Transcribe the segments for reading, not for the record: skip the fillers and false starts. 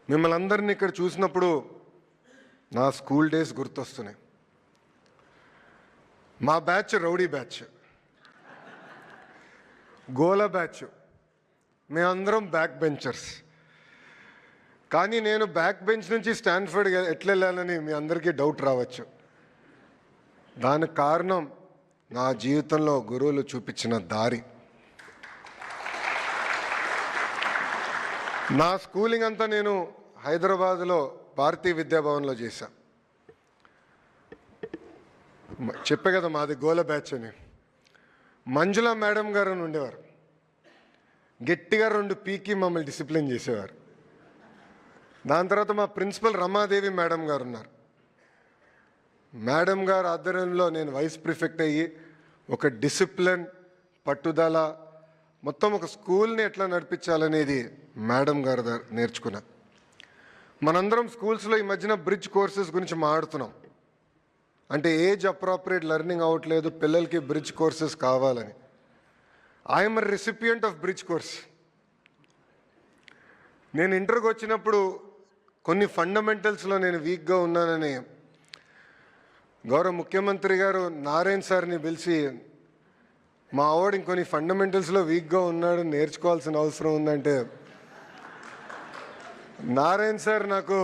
మిమ్మల్ని అందరినీ ఇక్కడ చూసినప్పుడు నా స్కూల్ డేస్ గుర్తొస్తున్నాయి. మా బ్యాచ్ రౌడీ బ్యాచ్, గోల బ్యాచ్, మేమందరం బ్యాక్ బెంచర్స్. కానీ నేను బ్యాక్ బెంచ్ నుంచి స్టాన్ఫర్డ్ ఎట్లా వెళ్ళాలని మీ అందరికీ డౌట్ రావచ్చు. దానికి కారణం నా జీవితంలో గురువులు చూపించిన దారి. నా స్కూలింగ్ అంతా నేను హైదరాబాద్లో భారతీయ విద్యాభవన్లో చేశా. చెప్పే కదా మాది గోల బ్యాచ్ అని. మంజుల మేడం గారు అని ఉండేవారు. గట్టిగా 2 పీకి మమ్మల్ని డిసిప్లిన్ చేసేవారు. దాని తర్వాత మా ప్రిన్సిపల్ రమాదేవి మేడం గారు ఉన్నారు. మేడం గారు ఆధ్వర్యంలో నేను వైస్ ప్రిఫెక్ట్ అయ్యి ఒక డిసిప్లిన్, పట్టుదల, మొత్తం ఒక స్కూల్ని ఎట్లా నడిపించాలనేది మేడం గారు నేర్చుకున్నా. మనందరం స్కూల్స్లో ఈ మధ్యన బ్రిడ్జ్ కోర్సెస్ గురించి మాట్లాడుతున్నాం. అంటే ఏజ్ అప్రాప్రియేట్ లెర్నింగ్ అవ్వట్లేదు, పిల్లలకి బ్రిడ్జ్ కోర్సెస్ కావాలని. I'm a recipient of bridge course. నేను ఇంటర్కి వచ్చినప్పుడు కొన్ని ఫండమెంటల్స్లో నేను వీక్గా ఉన్నానని గౌరవ ముఖ్యమంత్రి గారు నారాయణ్ సార్ని పిలిచి, మా వాడు ఇంకొన్ని ఫండమెంటల్స్లో వీక్గా ఉన్నాడు, నేర్చుకోవాల్సిన అవసరం ఉందంటే నారాయణ్ సార్ నాకు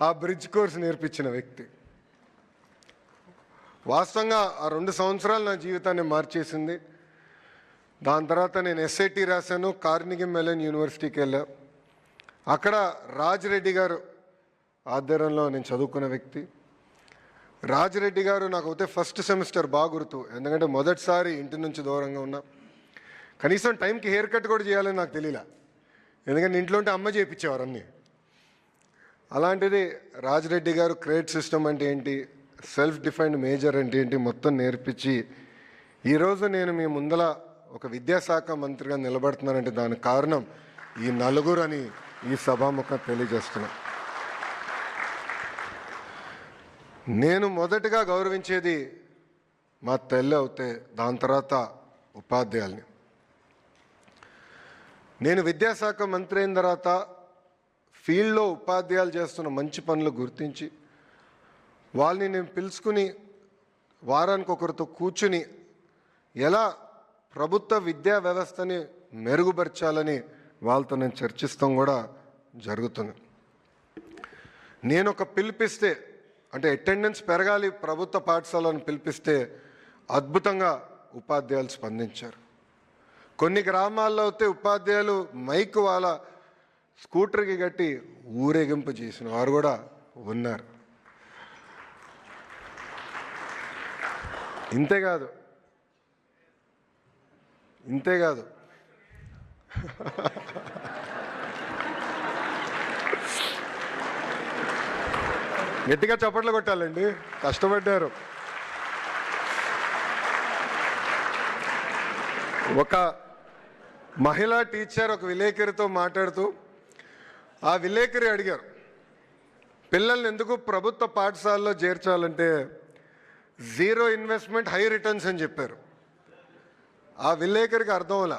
ఆ బ్రిడ్జ్ కోర్స్ నేర్పించిన వ్యక్తి. వాస్తవంగా ఆ 2 సంవత్సరాలు నా జీవితాన్ని మార్చేసింది. దాని తర్వాత నేను ఎస్ఐటి రాశాను, కార్నిగి మెలన్ యూనివర్సిటీకి వెళ్ళా. అక్కడ రాజిరెడ్డి గారు ఆధ్వర్యంలో నేను చదువుకున్న వ్యక్తి. రాజిరెడ్డి గారు నాకు అయితే ఫస్ట్ సెమిస్టర్ బాగా గుర్తు, ఎందుకంటే మొదటిసారి ఇంటి నుంచి దూరంగా ఉన్నా. కనీసం టైంకి హెయిర్ కట్ కూడా చేయాలని నాకు తెలియలే, ఎందుకంటే ఇంట్లో ఉంటే అమ్మ చేయించేవారు అన్నీ. అలాంటిది రాజిరెడ్డి గారు క్రెడిట్ సిస్టమ్ అంటే ఏంటి, సెల్ఫ్ డిఫైన్డ్ మేజర్ అంటే ఏంటి మొత్తం నేర్పించి ఈరోజు నేను మీ ముందల ఒక విద్యాశాఖ మంత్రిగా నిలబడుతున్నానంటే దానికి కారణం ఈ నలుగురు అని ఈ సభాముఖం తెలియజేస్తున్నా. నేను మొదటగా గౌరవించేది మా తల్లి అవుతే, దాని తర్వాత ఉపాధ్యాయుల్ని. నేను విద్యాశాఖ మంత్రి అయిన తర్వాత ఫీల్డ్లో ఉపాధ్యాయులు చేస్తున్న మంచి పనులు గుర్తించి వాళ్ళని నేను పిలుచుకుని వారానికి ఒకరితో కూర్చుని ఎలా ప్రభుత్వ విద్యా వ్యవస్థని మెరుగుపరచాలని వాళ్ళతో నేను చర్చిస్తాం కూడా జరుగుతుంది. నేను ఒక పిలిపిస్తే, అంటే అటెండెన్స్ పెరగాలి ప్రభుత్వ పాఠశాలను పిలిపిస్తే అద్భుతంగా ఉపాధ్యాయులు స్పందించారు. కొన్ని గ్రామాల్లో అయితే ఉపాధ్యాయులు మైక్ వాళ్ళ స్కూటర్కి కట్టి ఊరేగింపు చేసిన వారు కూడా ఉన్నారు. ఇంతేకాదు గట్టిగా చప్పట్లు కొట్టాలండి, కష్టపడ్డారు. ఒక మహిళా టీచర్ ఒక విలేకరితో మాట్లాడుతూ ఆ విలేకరి అడిగారు, పిల్లల్ని ఎందుకు ప్రభుత్వ పాఠశాలలో చేర్చాలంటే 0 ఇన్వెస్ట్మెంట్ హై రిటర్న్స్ అని చెప్పారు. ఆ విలేకరికి అర్థం అలా.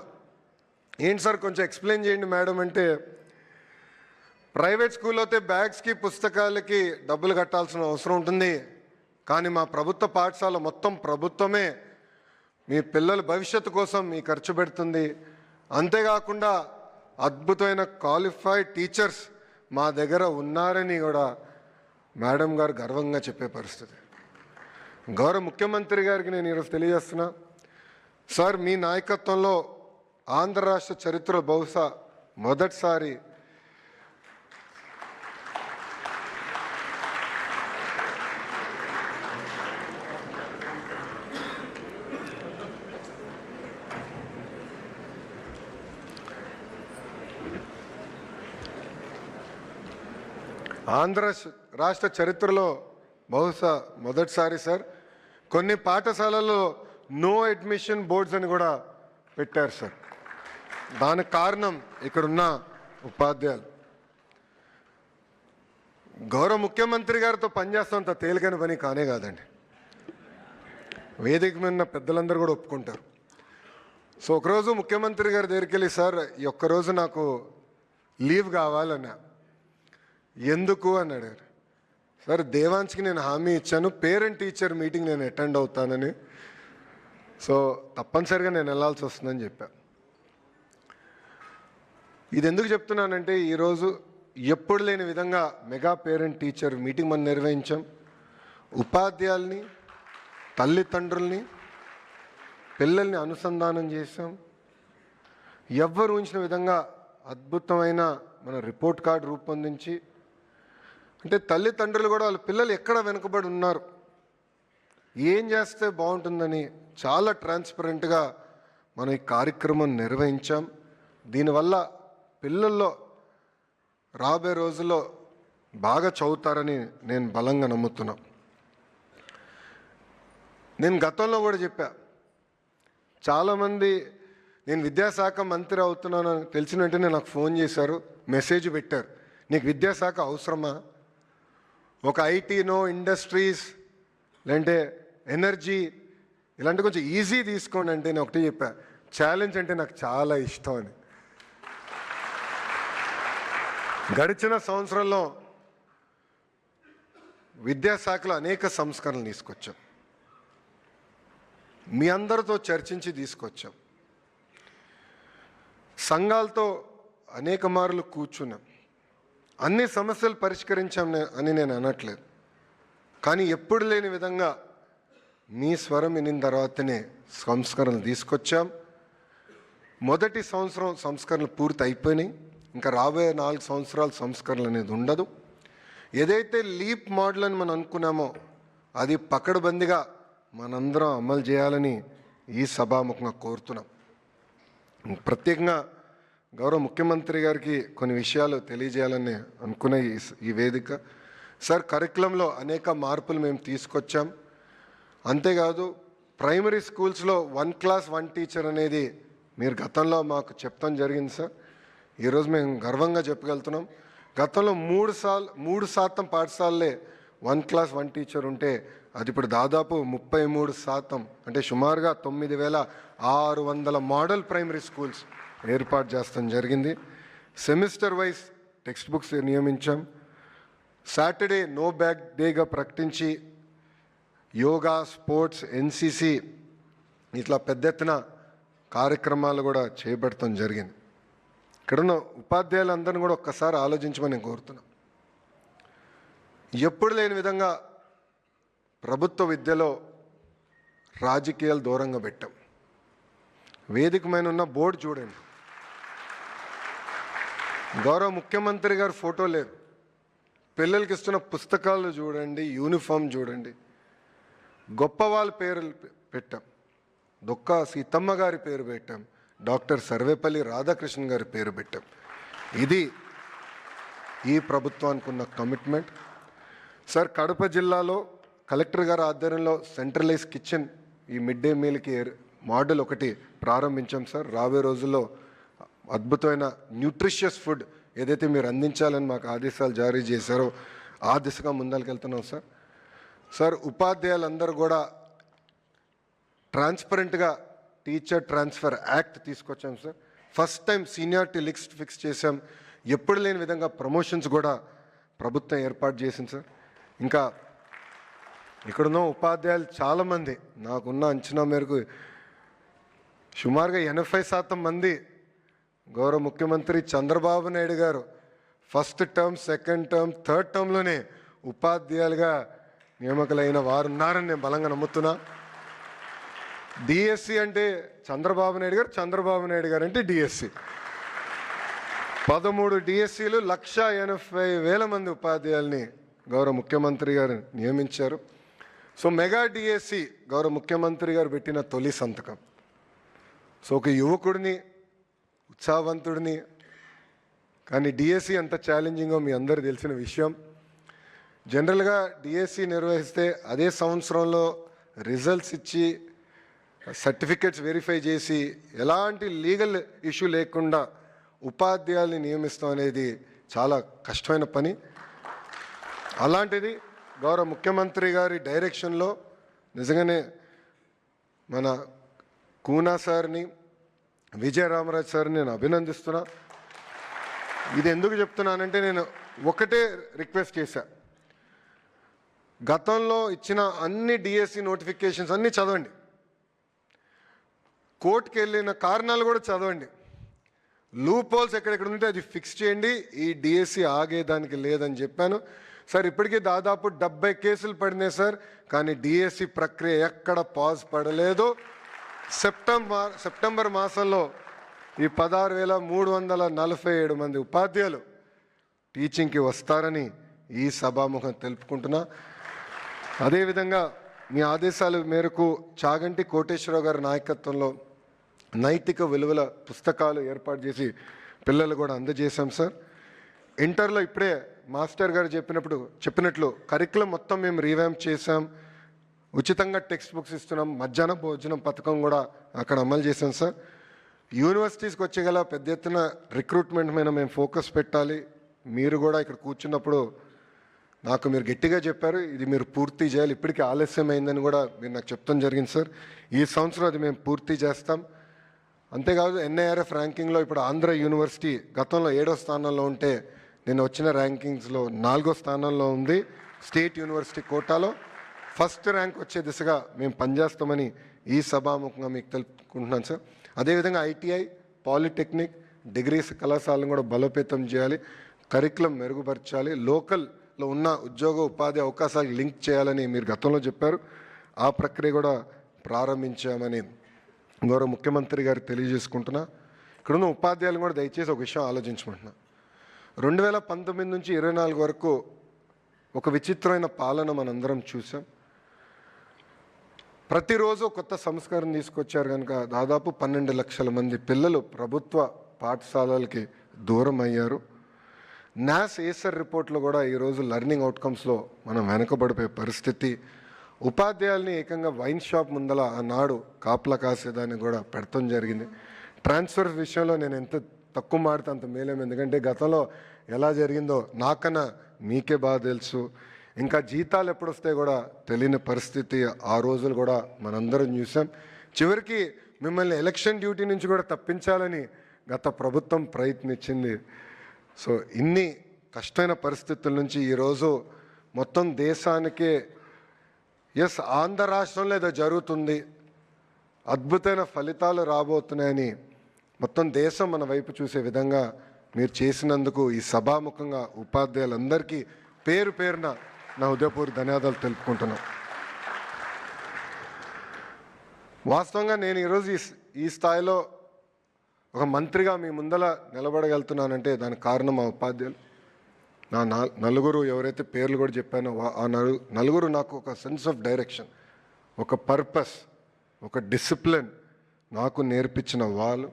ఏంటి సార్ కొంచెం ఎక్స్ప్లెయిన్ చేయండి మేడం అంటే, ప్రైవేట్ స్కూల్లో అయితే బ్యాగ్స్కి పుస్తకాలకి డబ్బులు కట్టాల్సిన అవసరం ఉంటుంది, కానీ మా ప్రభుత్వ పాఠశాల మొత్తం ప్రభుత్వమే మీ పిల్లల భవిష్యత్తు కోసం మీ ఖర్చు పెడుతుంది. అంతేకాకుండా అద్భుతమైన క్వాలిఫైడ్ టీచర్స్ మా దగ్గర ఉన్నారని కూడా మేడం గారు గర్వంగా చెప్పే పరిస్థితి. గౌరవ ముఖ్యమంత్రి గారికి నేను ఈరోజు తెలియజేస్తున్నా, సార్ మీ నాయకత్వంలో ఆంధ్ర రాష్ట్ర చరిత్రలో బహుశా మొదటిసారి ఆంధ్ర రాష్ట్ర చరిత్రలో బహుశా మొదటిసారి సార్ కొన్ని పాఠశాలల్లో నో అడ్మిషన్ బోర్డ్స్ అని కూడా పెట్టారు సార్. దానికి కారణం ఇక్కడున్న ఉపాధ్యాయులు. గౌరవ ముఖ్యమంత్రి గారితో పనిచేస్తాంత తేలికైన పని కానే కాదండి. వేదిక మీద పెద్దలందరూ కూడా ఒప్పుకుంటారు. సో ఒకరోజు ముఖ్యమంత్రి గారి దగ్గరికి వెళ్ళి, సార్ ఈ ఒక్కరోజు నాకు లీవ్ కావాలన్నా, ఎందుకు అని అడిగారు. సార్ దేవాంశ్కి నేను హామీ ఇచ్చాను, పేరెంట్ టీచర్ మీటింగ్ నేను అటెండ్ అవుతానని. సో తప్పనిసరిగా నేను వెళ్ళాల్సి వస్తుందని చెప్పా. ఇది ఎందుకు చెప్తున్నానంటే ఈరోజు ఎప్పుడు లేని విధంగా మెగా పేరెంట్ టీచర్ మీటింగ్ మనం నిర్వహించాం. ఉపాధ్యాయుల్ని, తల్లిదండ్రుల్ని, పిల్లల్ని అనుసంధానం చేశాం. ఎవ్వరు ఊహించిన విధంగా అద్భుతమైన మన రిపోర్ట్ కార్డు రూపొందించి, అంటే తల్లిదండ్రులు కూడా వాళ్ళ పిల్లలు ఎక్కడ వెనుకబడి ఉన్నారు, ఏం చేస్తే బాగుంటుందని చాలా ట్రాన్స్పరెంట్గా మనం ఈ కార్యక్రమం నిర్వహించాం. దీనివల్ల పిల్లల్లో రాబోయే రోజుల్లో బాగా చదువుతారని నేను బలంగా నమ్ముతున్నా. నేను గతంలో కూడా చెప్పా, చాలామంది నేను విద్యాశాఖ మంత్రి అవుతున్నానని తెలిసిన వెంటనే నాకు ఫోన్ చేశారు, మెసేజ్ పెట్టారు, నీకు విద్యాశాఖ అవసరమా, ఒక ఐటీనో, ఇండస్ట్రీస్, లేదంటే ఎనర్జీ ఇలాంటి కొంచెం ఈజీ తీసుకోండి అంటే నేను ఒకటి చెప్పా, ఛాలెంజ్ అంటే నాకు చాలా ఇష్టం అని. గడిచిన సంవత్సరంలో విద్యాశాఖలో అనేక సంస్కరణలు తీసుకొచ్చాం, మీ అందరితో చర్చించి తీసుకొచ్చాం. సంఘాలతో అనేక మార్లు కూర్చున్నాం, అన్ని సమస్యలు పరిష్కరించాం అని నేను అనట్లేదు, కానీ ఎప్పుడు లేని విధంగా మీ స్వరం వినిన తర్వాతనే సంస్కరణలు తీసుకొచ్చాం. మొదటి సంవత్సరం సంస్కరణలు పూర్తి అయిపోయినాయి, ఇంకా రాబోయే 4 సంవత్సరాలు సంస్కరణలు అనేది ఉండదు. ఏదైతే లీప్ మోడల్ అని మనం అనుకున్నామో అది పకడ్బందీగా మనందరం అమలు చేయాలని ఈ సభాముఖంగా కోరుతున్నాం. ప్రత్యేకంగా గౌరవ ముఖ్యమంత్రి గారికి కొన్ని విషయాలు తెలియజేయాలని అనుకునే ఈ వేదిక. సార్, కరికులంలో అనేక మార్పులు మేము తీసుకొచ్చాం. అంతేకాదు ప్రైమరీ స్కూల్స్లో 1 క్లాస్ 1 టీచర్ అనేది మీరు గతంలో మాకు చెప్తాం జరిగింది సార్. ఈరోజు మేము గర్వంగా చెప్పగలుగుతున్నాం, గతంలో 3% పాఠశాలలే 1 క్లాస్ 1 టీచర్ ఉంటే అది ఇప్పుడు దాదాపు 33%, అంటే సుమారుగా 9,600 మోడల్ ప్రైమరీ స్కూల్స్ ఏర్పాటు చేస్తాం జరిగింది. సెమిస్టర్ వైజ్ టెక్స్ట్ బుక్స్ నియమించాం. సాటర్డే నో బ్యాగ్ డేగా ప్రకటించి యోగా, స్పోర్ట్స్, ఎన్సిసి ఇట్లా పెద్ద ఎత్తున కార్యక్రమాలు కూడా చేపడతాం జరిగింది. ఇక్కడున్న ఉపాధ్యాయులందరినీ కూడా ఒక్కసారి ఆలోచించమని నేను కోరుతున్నా. ఎప్పుడు లేని విధంగా ప్రభుత్వ విద్యలో రాజకీయాలు దూరంగా పెట్టాం. వేదిక మీద ఉన్న బోర్డు చూడండి, గౌరవ ముఖ్యమంత్రి గారి ఫోటో లేదు, పిల్లలకి ఇస్తున్న పుస్తకాలు చూడండి, యూనిఫామ్ చూడండి, గొప్ప వాళ్ళ పేర్లు పెట్టాం. దొక్క సీతమ్మ గారి పేరు పెట్టాం, డాక్టర్ సర్వేపల్లి రాధాకృష్ణ గారి పేరు పెట్టాం. ఇది ఈ ప్రభుత్వానికి ఉన్న కమిట్మెంట్. సార్, కడప జిల్లాలో కలెక్టర్ గారి ఆధ్వర్యంలో సెంట్రలైజ్ కిచెన్, ఈ మిడ్ డే మీల్కి మోడల్ ఒకటి ప్రారంభించాం సార్. రాబోయే రోజుల్లో అద్భుతమైన న్యూట్రిషియస్ ఫుడ్ ఏదైతే మీరు అందించాలని మాకు ఆదేశాలు జారీ చేశారో ఆ దిశగా ముందరికెళ్తున్నాం సార్. సార్, ఉపాధ్యాయులందరూ కూడా ట్రాన్స్పరెంట్గా టీచర్ ట్రాన్స్ఫర్ యాక్ట్ తీసుకొచ్చాం sir. First time seniority list fix చేశాం. ఎప్పుడు లేని విధంగా ప్రమోషన్స్ కూడా ప్రభుత్వం ఏర్పాటు చేసింది సార్. ఇంకా ఇక్కడున్న ఉపాధ్యాయులు చాలామంది, నాకున్న అంచనా మేరకు సుమారుగా 80% మంది గౌరవ ముఖ్యమంత్రి చంద్రబాబు నాయుడు గారు first term, second term, third టర్మ్లోనే ఉపాధ్యాయులుగా నియామకులైన వారు ఉన్నారని నేను బలంగా నమ్ముతున్నా. డిఎస్సి అంటే చంద్రబాబు నాయుడు గారు, చంద్రబాబు నాయుడు గారు అంటే డిఎస్సి. 13 డిఎస్సీలు 1,80,000 మంది ఉపాధ్యాయుల్ని గౌరవ ముఖ్యమంత్రి గారు నియమించారు. సో మెగా డిఎస్సి గౌరవ ముఖ్యమంత్రి గారు పెట్టిన తొలి సంతకం. సో ఒక యువకుడిని, ఉత్సాహవంతుడిని, కానీ డిఎస్సి ఎంత ఛాలెంజింగో మీ అందరూ తెలిసిన విషయం. జనరల్గా డిఎస్సి నిర్వహిస్తే అదే సంవత్సరంలో రిజల్ట్స్ ఇచ్చి సర్టిఫికెట్స్ వెరిఫై చేసి ఎలాంటి లీగల్ ఇష్యూ లేకుండా ఉపాధ్యాయుల్ని నియమిస్తాం అనేది చాలా కష్టమైన పని. అలాంటిది గౌరవ ముఖ్యమంత్రి గారి డైరెక్షన్లో నిజంగానే మన కూనా సార్ని, విజయ రామరాజ్ సార్ని నేను అభినందిస్తున్నా. ఇది ఎందుకు చెప్తున్నానంటే, నేను ఒకటే రిక్వెస్ట్ చేశా, గతంలో ఇచ్చిన అన్ని డిఎస్సి నోటిఫికేషన్స్ అన్నీ చదవండి, కోర్టుకి వెళ్ళిన కారణాలు కూడా చదవండి, లూప్ హోల్స్ ఎక్కడెక్కడ ఉంటే అది ఫిక్స్ చేయండి, ఈ డిఎస్సి ఆగేదానికి లేదని చెప్పాను. సార్ ఇప్పటికీ దాదాపు 70 కేసులు పడినాయి సార్, కానీ డిఎస్సి ప్రక్రియ ఎక్కడ పాజ్ పడలేదు. సెప్టెంబర్ మాసంలో ఈ 16,347 మంది ఉపాధ్యాయులు టీచింగ్కి వస్తారని ఈ సభాముఖం తెలుపుకుంటున్నా. అదేవిధంగా మీ ఆదేశాల మేరకు చాగంటి కోటేశ్వరరావు గారి నాయకత్వంలో నైతిక విలువల పుస్తకాలు ఏర్పాటు చేసి పిల్లలు కూడా అందజేశాం సార్. ఇంటర్లో ఇప్పుడే మాస్టర్ గారు చెప్పినట్లు కరికులం మొత్తం మేము రీవ్యాంప్ చేశాం, ఉచితంగా టెక్స్ట్ బుక్స్ ఇస్తున్నాం, మధ్యాహ్న భోజనం పథకం కూడా అక్కడ అమలు చేశాం సార్. యూనివర్సిటీస్కి వచ్చేగల పెద్ద ఎత్తున రిక్రూట్మెంట్ మీద మేము ఫోకస్ పెట్టాలి. మీరు కూడా ఇక్కడ కూర్చున్నప్పుడు నాకు మీరు గట్టిగా చెప్పారు, ఇది మీరు పూర్తి చేయాలి, ఇప్పటికీ ఆలస్యం అయిందని కూడా మీరు నాకు చెప్తాం జరిగింది సార్. ఈ సంవత్సరం అది మేము పూర్తి చేస్తాం. అంతేకాదు ఎన్ఐఆర్ఎఫ్ ర్యాంకింగ్లో ఇప్పుడు ఆంధ్ర యూనివర్సిటీ గతంలో 7వ స్థానంలో ఉంటే నేను వచ్చిన ర్యాంకింగ్స్లో 4వ స్థానంలో ఉంది. స్టేట్ యూనివర్సిటీ కోటాలో ఫస్ట్ ర్యాంక్ వచ్చే దిశగా మేము పనిచేస్తామని ఈ సభాముఖంగా మీకు తెలుపుకుంటున్నాను సార్. అదేవిధంగా ఐటీఐ, పాలిటెక్నిక్, డిగ్రీస్ కళాశాలను కూడా బలోపేతం చేయాలి, కరికులం మెరుగుపరచాలి, లోకల్లో ఉన్న ఉద్యోగ ఉపాధి అవకాశాలు లింక్ చేయాలని మీరు గతంలో చెప్పారు. ఆ ప్రక్రియ కూడా ప్రారంభించామని గౌరవ ముఖ్యమంత్రి గారు తెలియజేసుకుంటున్నా. ఇక్కడున్న ఉపాధ్యాయులు కూడా దయచేసి ఒక విషయం ఆలోచించమంటున్నా. 2019 నుంచి 24 వరకు ఒక విచిత్రమైన పాలన మనందరం చూసాం. ప్రతిరోజు కొత్త సంస్కరణ తీసుకొచ్చారు కనుక దాదాపు 12 లక్షల మంది పిల్లలు ప్రభుత్వ పాఠశాలలకి దూరం అయ్యారు. నాస్ ఏసర్ రిపోర్ట్లో కూడా ఈరోజు లెర్నింగ్ అవుట్కమ్స్లో మనం వెనకబడిపోయే పరిస్థితి. ఉపాధ్యాయుల్ని ఏకంగా వైన్ షాప్ ముందల ఆనాడు కాపలా కాసేదాన్ని కూడా పెడతాం జరిగింది. ట్రాన్స్ఫర్ విషయంలో నేను ఎంత తక్కువ మాడితే అంత మేలేము, ఎందుకంటే గతంలో ఎలా జరిగిందో నాకన్నా మీకే బాగా తెలుసు. ఇంకా జీతాలు ఎప్పుడొస్తే కూడా తెలియని పరిస్థితి ఆ రోజులు కూడా మనందరం చూసాం. చివరికి మిమ్మల్ని ఎలక్షన్ డ్యూటీ నుంచి కూడా తప్పించాలని గత ప్రభుత్వం ప్రయత్నించింది. సో ఇన్ని కష్టమైన పరిస్థితుల నుంచి ఈరోజు మొత్తం దేశానికే ఆంధ్ర రాష్ట్రంలో ఏదో జరుగుతుంది, అద్భుతమైన ఫలితాలు రాబోతున్నాయని మొత్తం దేశం మన వైపు చూసే విధంగా మీరు చేసినందుకు ఈ సభాముఖంగా ఉపాధ్యాయులందరికీ పేరు పేరున నా హృదయపూర్వక ధన్యవాదాలు తెలుపుకుంటున్నాను. వాస్తవంగా నేను ఈరోజు ఈ స్థాయిలో ఒక మంత్రిగా మీ ముందల నిలబడగలుగుతున్నానంటే దానికి కారణం మా ఉపాధ్యాయులు. నా నలుగురు ఎవరైతే పేర్లు కూడా చెప్పానో ఆ నలుగురు నాకు ఒక సెన్స్ ఆఫ్ డైరెక్షన్, ఒక పర్పస్, ఒక డిసిప్లిన్ నాకు నేర్పించిన వాళ్ళు.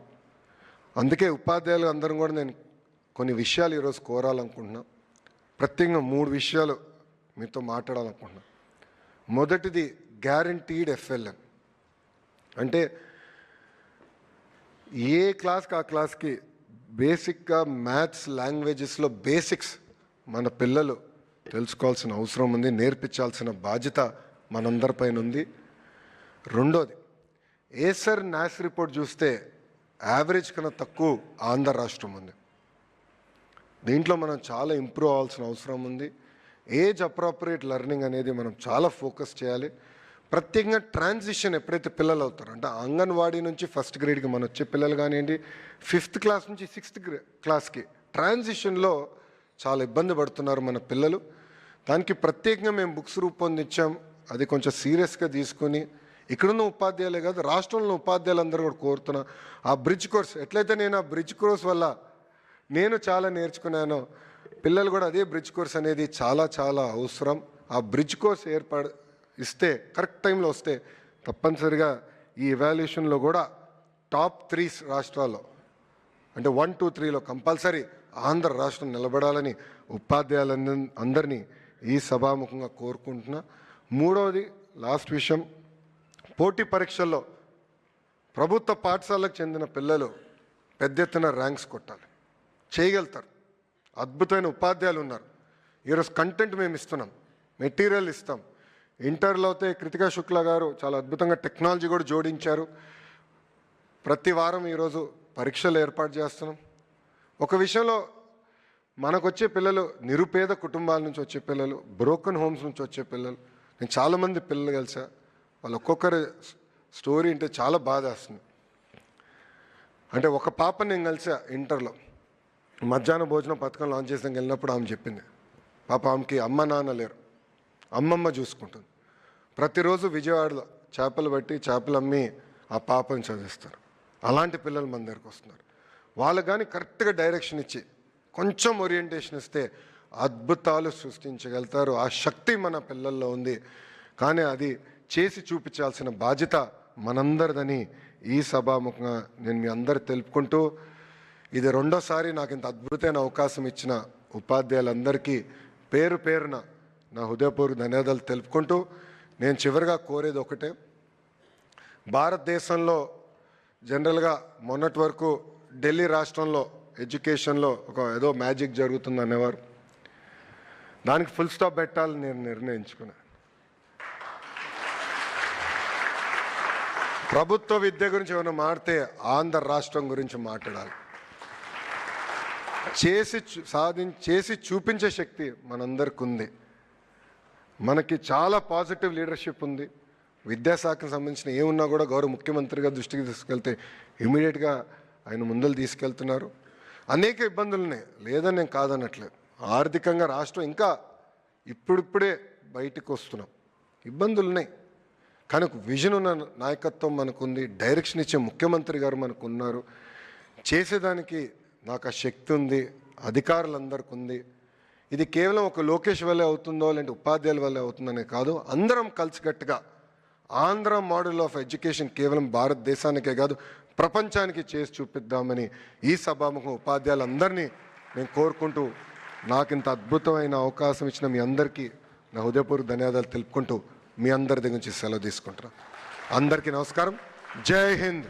అందుకే ఉపాధ్యాయులు అందరం కూడా నేను కొన్ని విషయాలు ఈరోజు కోరాలనుకుంటున్నా. ప్రత్యేకంగా 3 విషయాలు మీతో మాట్లాడాలనుకుంటున్నా. మొదటిది గ్యారంటీడ్ ఎఫ్ఎల్ఎన్, అంటే ఏ క్లాస్కి ఆ క్లాస్కి బేసిక్గా మ్యాథ్స్, లాంగ్వేజెస్లో బేసిక్స్ మన పిల్లలు తెలుసుకోవాల్సిన అవసరం ఉంది, నేర్పించాల్సిన బాధ్యత మనందరిపైన ఉంది. రెండోది, ఏసర్ నాస్ రిపోర్ట్ చూస్తే యావరేజ్ కన్నా తక్కువ ఆంధ్ర రాష్ట్రం ఉంది. దీంట్లో మనం చాలా ఇంప్రూవ్ అవ్వాల్సిన అవసరం ఉంది. ఏజ్ అప్రాపరియేట్ లెర్నింగ్ అనేది మనం చాలా ఫోకస్ చేయాలి. ప్రత్యేకంగా ట్రాన్సిషన్ ఎప్పుడైతే పిల్లలు అవుతారో, అంటే అంగన్వాడీ నుంచి ఫస్ట్ గ్రేడ్కి మనం వచ్చే పిల్లలు కానివ్వండి, 5th క్లాస్ నుంచి 6th క్లాస్కి ట్రాన్సిషన్లో చాలా ఇబ్బంది పడుతున్నారు మన పిల్లలు. దానికి ప్రత్యేకంగా మేము బుక్స్ రూపొందించాం. అది కొంచెం సీరియస్గా తీసుకుని ఇక్కడున్న ఉపాధ్యాయులే కాదు రాష్ట్రంలో ఉపాధ్యాయులందరూ కూడా కోరుతున్నా, ఆ బ్రిడ్జ్ కోర్స్ ఎట్లయితే నేను ఆ బ్రిడ్జ్ కోర్స్ వల్ల నేను చాలా నేర్చుకున్నానో, పిల్లలు కూడా అదే బ్రిడ్జ్ కోర్స్ అనేది చాలా చాలా అవసరం. ఆ బ్రిడ్జ్ కోర్స్ ఇస్తే కరెక్ట్ టైంలో వస్తే తప్పనిసరిగా ఈ ఎవాల్యుయేషన్లో కూడా టాప్ 3 రాష్ట్రాల్లో, అంటే 1, 2, 3లో కంపల్సరీ ఆంధ్ర రాష్ట్రం నిలబడాలని ఉపాధ్యాయులందరినీ ఈ సభాముఖంగా కోరుకుంటున్నా. మూడవది, లాస్ట్ విషయం, పోటీ పరీక్షల్లో ప్రభుత్వ పాఠశాలకు చెందిన పిల్లలు పెద్ద ఎత్తున ర్యాంక్స్ కొట్టాలి, చేయగలుగుతారు. అద్భుతమైన ఉపాధ్యాయులు ఉన్నారు. ఈరోజు కంటెంట్ మేము ఇస్తున్నాం, మెటీరియల్ ఇస్తాం. ఇంటర్లో అయితే కృతికా శుక్లా గారు చాలా అద్భుతంగా టెక్నాలజీ కూడా జోడించారు. ప్రతి వారం ఈరోజు పరీక్షలు ఏర్పాటు చేస్తున్నాం. ఒక విషయంలో మనకు వచ్చే పిల్లలు నిరుపేద కుటుంబాల నుంచి వచ్చే పిల్లలు, బ్రోకెన్ హోమ్స్ నుంచి వచ్చే పిల్లలు. నేను చాలామంది పిల్లలు కలిసా, వాళ్ళు ఒక్కొక్కరి స్టోరీ అంటే చాలా బాధ వేస్తుంది. అంటే ఒక పాప నేను కలిసా ఇంటర్లో, మధ్యాహ్న భోజనం పథకం లాంచ్ చేసాక వెళ్ళినప్పుడు ఆమె చెప్పింది, పాప ఆమెకి అమ్మ నాన్న లేరు, అమ్మమ్మ చూసుకుంటుంది. ప్రతిరోజు విజయవాడలో చేపలు పట్టి చేపలు అమ్మి ఆ పాపని చదివిస్తారు. అలాంటి పిల్లలు మన దగ్గరకు వస్తున్నారు. వాళ్ళకు కానీ కరెక్ట్గా డైరెక్షన్ ఇచ్చి కొంచెం ఓరియంటేషన్ ఇస్తే అద్భుతాలు సృష్టించగలుగుతారు. ఆ శక్తి మన పిల్లల్లో ఉంది. కానీ అది చేసి చూపించాల్సిన బాధ్యత మనందరిదని ఈ సభాముఖంగా నేను మీ అందరు తెలుపుకుంటూ, ఇది రెండోసారి నాకు ఇంత అద్భుతమైన అవకాశం ఇచ్చిన ఉపాధ్యాయులందరికీ పేరు పేరున నా హృదయపూర్వక ధన్యవాదాలు తెలుపుకుంటూ, నేను చివరిగా కోరేది ఒకటే, భారతదేశంలో జనరల్గా మొన్నటి వరకు ఢిల్లీ రాష్ట్రంలో ఎడ్యుకేషన్లో ఒక ఏదో మ్యాజిక్ జరుగుతుంది అనేవారు. దానికి ఫుల్ స్టాప్ పెట్టాలని నేను నిర్ణయించుకున్నాను. ప్రభుత్వ విద్య గురించి ఏమైనా మాడితే ఆంధ్ర రాష్ట్రం గురించి మాట్లాడాలి. చేసి చూపించే శక్తి మనందరికి ఉంది. మనకి చాలా పాజిటివ్ లీడర్షిప్ ఉంది. విద్యాశాఖకు సంబంధించిన ఏమున్నా కూడా గౌరవ ముఖ్యమంత్రిగా దృష్టికి తీసుకెళ్తే ఇమీడియట్గా ఆయన ముందలు తీసుకెళ్తున్నారు. అనేక ఇబ్బందులు ఉన్నాయి, లేదని నేను కాదనట్లేదు. ఆర్థికంగా రాష్ట్రం ఇంకా ఇప్పుడిప్పుడే బయటకు వస్తున్నాం, ఇబ్బందులు ఉన్నాయి. కానీ ఒక విజన్ ఉన్న నాయకత్వం మనకుంది, డైరెక్షన్ ఇచ్చే ముఖ్యమంత్రి గారు మనకు ఉన్నారు. చేసేదానికి నాకు ఆ శక్తి ఉంది, అధికారులందరికీ ఉంది. ఇది కేవలం ఒక లోకేష్ వల్లే అవుతుందో లేదంటే ఉపాధ్యాయుల వల్లే అవుతుందనే కాదు, అందరం కలిసికట్టుగా ఆంధ్ర మోడల్ ఆఫ్ ఎడ్యుకేషన్ కేవలం భారతదేశానికే కాదు ప్రపంచానికి చేసి చూపిద్దామని ఈ సభాముఖం ఉపాధ్యాయులందరినీ నేను కోరుకుంటూ, నాకు ఇంత అద్భుతమైన అవకాశం ఇచ్చిన మీ అందరికీ నా హృదయపూర్వక ధన్యవాదాలు తెలుపుకుంటూ మీ అందరి దగ్గర నుంచి సెలవు తీసుకుంటాను. అందరికీ నమస్కారం. జై హింద్,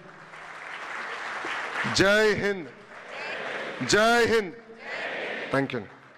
జై హింద్, జై హింద్. Thank you.